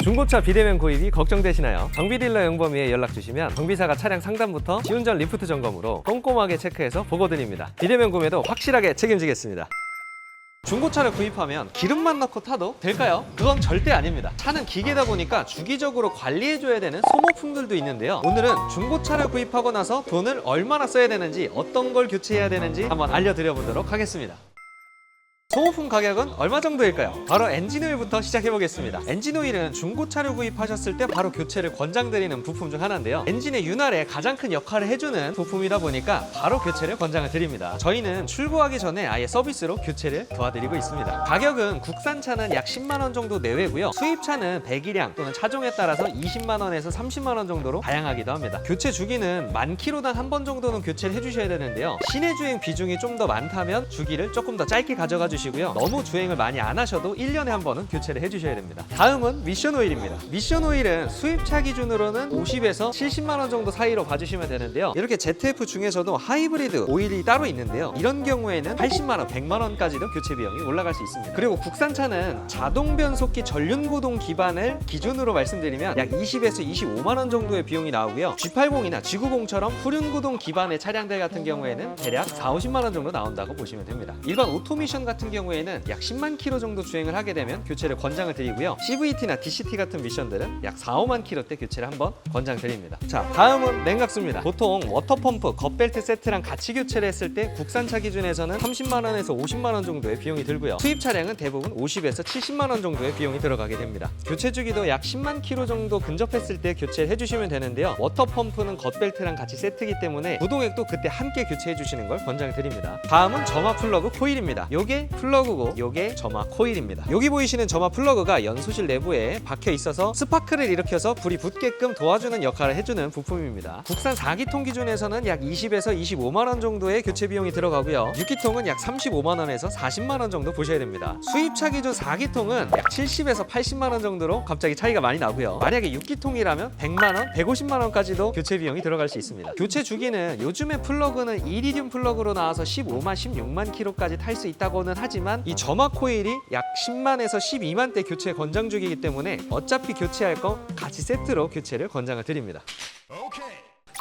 중고차 비대면 구입이 걱정되시나요? 정비딜러 영범위에 연락 주시면 정비사가 차량 상담부터 시운전 리프트 점검으로 꼼꼼하게 체크해서 보고드립니다. 비대면 구매도 확실하게 책임지겠습니다. 중고차를 구입하면 기름만 넣고 타도 될까요? 그건 절대 아닙니다. 차는 기계다 보니까 주기적으로 관리해줘야 되는 소모품들도 있는데요. 오늘은 중고차를 구입하고 나서 돈을 얼마나 써야 되는지, 어떤 걸 교체해야 되는지 한번 알려드려 보도록 하겠습니다. 소모품 가격은 얼마 정도일까요? 바로 엔진오일부터 시작해보겠습니다. 엔진오일은 중고차를 구입하셨을 때 바로 교체를 권장드리는 부품 중 하나인데요. 엔진의 윤활에 가장 큰 역할을 해주는 부품이다 보니까 바로 교체를 권장을 드립니다. 저희는 출고하기 전에 아예 서비스로 교체를 도와드리고 있습니다. 가격은 국산차는 약 10만원 정도 내외고요. 수입차는 배기량 또는 차종에 따라서 20만원에서 30만원 정도로 다양하기도 합니다. 교체 주기는 10,000km당 한 번 정도는 교체를 해주셔야 되는데요. 시내 주행 비중이 좀 더 많다면 주기를 조금 더 짧게 가져가 주시고요. 너무 주행을 많이 안 하셔도 1년에 한 번은 교체를 해주셔야 됩니다. 다음은 미션 오일입니다. 미션 오일은 수입차 기준으로는 50에서 70만 원 정도 사이로 봐주시면 되는데요. 이렇게 ZF 중에서도 하이브리드 오일이 따로 있는데요. 이런 경우에는 80만 원, 100만 원까지도 교체 비용이 올라갈 수 있습니다. 그리고 국산차는 자동 변속기 전륜구동 기반을 기준으로 말씀드리면 약 20에서 25만 원 정도의 비용이 나오고요. G80이나 G90처럼 후륜구동 기반의 차량들 같은 경우에는 대략 4, 50만 원 정도 나온다고 보시면 됩니다. 일반 오토미션 같은 경우에는 약 10만 킬로 정도 주행을 하게 되면 교체를 권장을 드리고요. CVT나 DCT 같은 미션들은 약 4, 5만 킬로대 교체를 한번 권장드립니다. 자, 다음은 냉각수입니다. 보통 워터펌프, 겉벨트 세트랑 같이 교체를 했을 때 국산차 기준에서는 30만 원에서 50만 원 정도의 비용이 들고요. 수입 차량은 대부분 50에서 70만 원 정도의 비용이 들어가게 됩니다. 교체 주기도 약 10만 킬로 정도 근접했을 때 교체를 해주시면 되는데요. 워터펌프는 겉벨트랑 같이 세트이기 때문에 부동액도 그때 함께 교체해 주시는 걸 권장드립니다. 다음은 점화 플러그 코일입니다. 요게 플러그고 요게 점화 코일입니다. 여기 보이시는 점화 플러그가 연소실 내부에 박혀 있어서 스파크를 일으켜서 불이 붙게끔 도와주는 역할을 해주는 부품입니다. 국산 4기통 기준에서는 약 20에서 25만 원 정도의 교체 비용이 들어가고요. 6기통은 약 35만 원에서 40만 원 정도 보셔야 됩니다. 수입차 기준 4기통은 약 70에서 80만 원 정도로 갑자기 차이가 많이 나고요. 만약에 6기통이라면 100만 원, 150만 원까지도 교체 비용이 들어갈 수 있습니다. 교체 주기는 요즘에 플러그는 이리듐 플러그로 나와서 15만, 16만 킬로까지 탈 수 있다고는 하지만 이 점화 코일이 약 10만에서 12만 대 교체 권장 주기이기 때문에 어차피 교체할 거 같이 세트로 교체를 권장을 드립니다.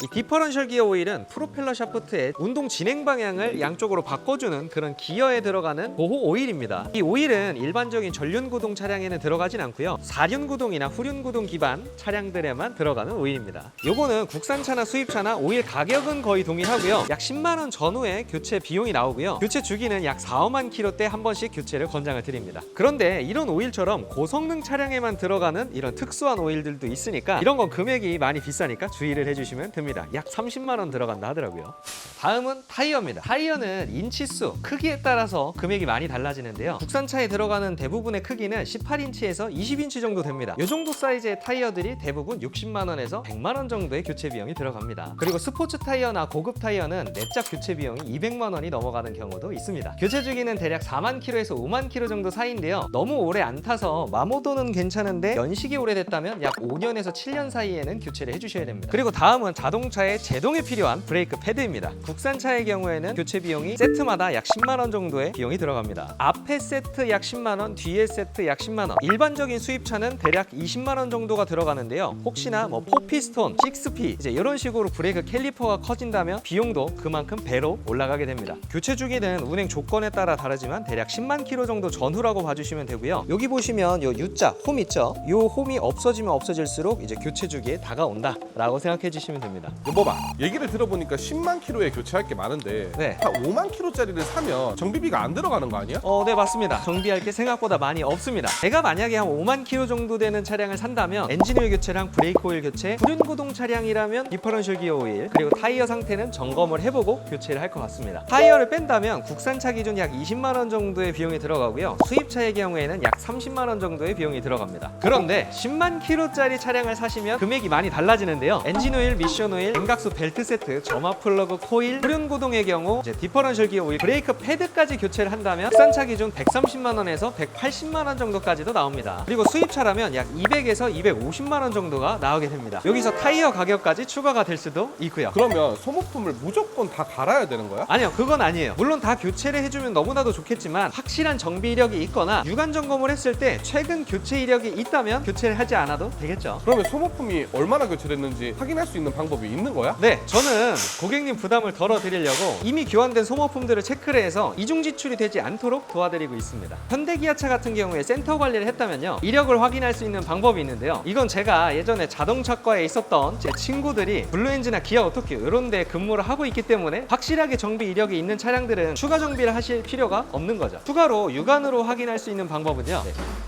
이 디퍼런셜 기어 오일은 프로펠러 샤프트의 운동 진행 방향을 양쪽으로 바꿔주는 그런 기어에 들어가는 보호 오일입니다. 이 오일은 일반적인 전륜구동 차량에는 들어가진 않고요. 4륜구동이나 후륜구동 기반 차량들에만 들어가는 오일입니다. 요거는 국산차나 수입차나 오일 가격은 거의 동일하고요. 약 10만 원 전후에 교체 비용이 나오고요. 교체 주기는 약 4, 5만 킬로대 한 번씩 교체를 권장을 드립니다. 그런데 이런 오일처럼 고성능 차량에만 들어가는 이런 특수한 오일들도 있으니까 이런 건 금액이 많이 비싸니까 주의를 해주시면 됩니다. 약 30만 원 들어간다 하더라고요. 다음은 타이어입니다. 타이어는 인치수, 크기에 따라서 금액이 많이 달라지는데요. 국산차에 들어가는 대부분의 크기는 18인치에서 20인치 정도 됩니다. 이 정도 사이즈의 타이어들이 대부분 60만 원에서 100만 원 정도의 교체 비용이 들어갑니다. 그리고 스포츠 타이어나 고급 타이어는 내짝 교체 비용이 200만 원이 넘어가는 경우도 있습니다. 교체 주기는 대략 4만 킬로에서 5만 킬로 정도 사이인데요. 너무 오래 안 타서 마모도는 괜찮은데 연식이 오래됐다면 약 5년에서 7년 사이에는 교체를 해주셔야 됩니다. 그리고 다음은 자동차의 제동에 필요한 브레이크 패드입니다. 국산차의 경우에는 교체 비용이 세트마다 약 10만 원 정도의 비용이 들어갑니다. 앞에 세트 약 10만 원, 뒤에 세트 약 10만 원. 일반적인 수입차는 대략 20만 원 정도가 들어가는데요. 혹시나 뭐 4피스톤, 6피 이제 이런 식으로 브레이크 캘리퍼가 커진다면 비용도 그만큼 배로 올라가게 됩니다. 교체 주기는 운행 조건에 따라 다르지만 대략 10만 킬로 정도 전후라고 봐주시면 되고요. 여기 보시면 요 U자 홈 있죠? 요 홈이 없어지면 없어질수록 이제 교체 주기에 다가온다라고 생각해 주시면 됩니다. 여보봐, 얘기를 들어보니까 10만 킬로에 교체할 게 많은데 네. 한 5만 킬로짜리를 사면 정비비가 안 들어가는 거 아니야? 네, 맞습니다. 정비할 게 생각보다 많이 없습니다. 제가 만약에 한 5만 킬로 정도 되는 차량을 산다면 엔진오일 교체랑 브레이크 오일 교체, 후륜구동 차량이라면 디퍼런셜 기어 오일, 그리고 타이어 상태는 점검을 해보고 교체를 할 것 같습니다. 타이어를 뺀다면 국산차 기준 약 20만 원 정도의 비용이 들어가고요. 수입차의 경우에는 약 30만 원 정도의 비용이 들어갑니다. 그런데 10만 킬로짜리 차량을 사시면 금액이 많이 달라지는데요. 엔진오일, 미션 오일, 냉각수 벨트 세트, 점화 플러그 코일, 후륜 구동의 경우 이제 디퍼런셜 기어 오일, 브레이크 패드까지 교체를 한다면 국산차 기준 130만 원에서 180만 원 정도까지도 나옵니다. 그리고 수입차라면 약 200에서 250만 원 정도가 나오게 됩니다. 여기서 타이어 가격까지 추가가 될 수도 있고요. 그러면 소모품을 무조건 다 갈아야 되는 거야? 아니요, 그건 아니에요. 물론 다 교체를 해주면 너무나도 좋겠지만 확실한 정비 이력이 있거나 유관 점검을 했을 때 최근 교체 이력이 있다면 교체를 하지 않아도 되겠죠. 그러면 소모품이 얼마나 교체됐는지 확인할 수 있는 방법이 있는 거야? 네, 저는 고객님 부담을 덜어드리려고 이미 교환된 소모품들을 체크를 해서 이중 지출이 되지 않도록 도와드리고 있습니다. 현대기아차 같은 경우에 센터 관리를 했다면요, 이력을 확인할 수 있는 방법이 있는데요. 이건 제가 예전에 자동차과에 있었던 제 친구들이 블루엔진이나 기아 오토키 이런 데 근무를 하고 있기 때문에 확실하게 정비 이력이 있는 차량들은 추가 정비를 하실 필요가 없는 거죠. 추가로 육안으로 확인할 수 있는 방법은요,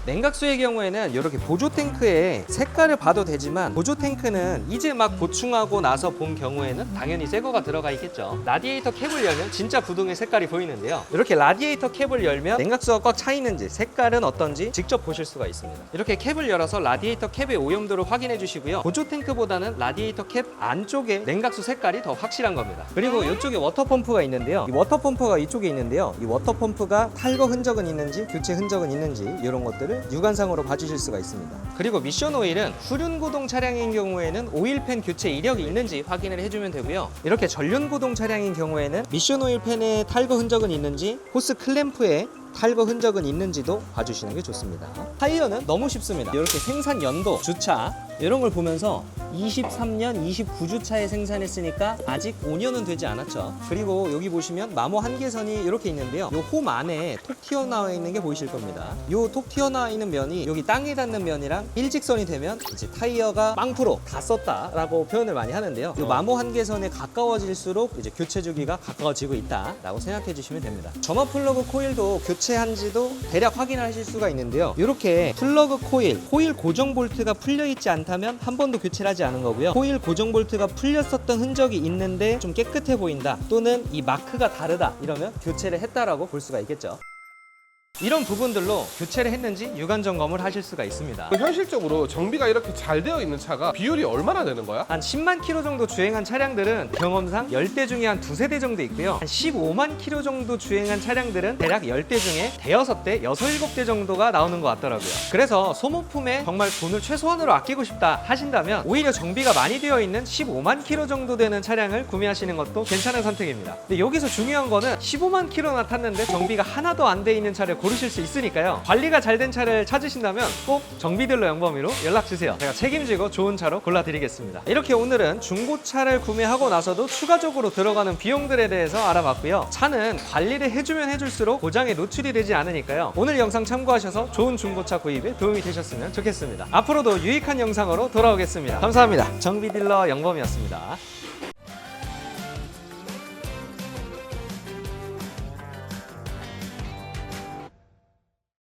냉각수의 경우에는 이렇게 보조 탱크의 색깔을 봐도 되지만 보조 탱크는 이제 막 보충하고 나서 본 경우에는 당연히 새 거가 들어가 있겠죠. 라디에이터 캡을 열면 진짜 구동의 색깔이 보이는데요. 이렇게 라디에이터 캡을 열면 냉각수가 꽉 차 있는지 색깔은 어떤지 직접 보실 수가 있습니다. 이렇게 캡을 열어서 라디에이터 캡의 오염도를 확인해 주시고요. 보조 탱크보다는 라디에이터 캡 안쪽에 냉각수 색깔이 더 확실한 겁니다. 그리고 이쪽에 워터펌프가 있는데요. 이 워터펌프가 이쪽에 있는데요. 이 워터펌프가 탈거 흔적은 있는지 교체 흔적은 있는지 이런 것들을 육안상으로 봐주실 수가 있습니다. 그리고 미션 오일은 후륜구동 차량인 경우에는 오일팬 교체 이력이 있는지 확인을 해주면 되고요. 이렇게 전륜구동 차량인 경우에는 미션 오일팬에 탈거 흔적은 있는지, 호스 클램프에 탈거 흔적은 있는지도 봐주시는 게 좋습니다. 타이어는 너무 쉽습니다. 이렇게 생산 연도, 주차 이런 걸 보면서 23년 29주차에 생산했으니까 아직 5년은 되지 않았죠. 그리고 여기 보시면 마모 한계선이 이렇게 있는데요. 이 홈 안에 톡 튀어나와 있는 게 보이실 겁니다. 이 톡 튀어나와 있는 면이 여기 땅에 닿는 면이랑 일직선이 되면 이제 타이어가 빵프로 다 썼다라고 표현을 많이 하는데요. 이 마모 한계선에 가까워질수록 이제 교체 주기가 가까워지고 있다라고 생각해 주시면 됩니다. 점화 플러그 코일도 교체한지도 대략 확인하실 수가 있는데요. 이렇게 플러그 코일 고정 볼트가 풀려 있지 않다면 한 번도 교체를 하지 않은 거고요. 코일 고정 볼트가 풀렸었던 흔적이 있는데 좀 깨끗해 보인다, 또는 이 마크가 다르다, 이러면 교체를 했다라고 볼 수가 있겠죠. 이런 부분들로 교체를 했는지 유관 점검을 하실 수가 있습니다. 현실적으로 정비가 이렇게 잘 되어 있는 차가 비율이 얼마나 되는 거야? 한 10만 킬로 정도 주행한 차량들은 경험상 10대 중에 한 두세 대 정도 있고요. 한 15만 킬로 정도 주행한 차량들은 대략 10대 중에 대여섯 대, 6, 7대 정도가 나오는 것 같더라고요. 그래서 소모품에 정말 돈을 최소한으로 아끼고 싶다 하신다면 오히려 정비가 많이 되어 있는 15만 킬로 정도 되는 차량을 구매하시는 것도 괜찮은 선택입니다. 근데 여기서 중요한 거는 15만 킬로나 탔는데 정비가 하나도 안 돼 있는 차를 고르실 수 있으니까요. 관리가 잘 된 차를 찾으신다면 꼭 정비딜러 영범이로 연락주세요. 제가 책임지고 좋은 차로 골라드리겠습니다. 이렇게 오늘은 중고차를 구매하고 나서도 추가적으로 들어가는 비용들에 대해서 알아봤고요. 차는 관리를 해주면 해줄수록 고장에 노출이 되지 않으니까요. 오늘 영상 참고하셔서 좋은 중고차 구입에 도움이 되셨으면 좋겠습니다. 앞으로도 유익한 영상으로 돌아오겠습니다. 감사합니다. 정비딜러 영범이었습니다.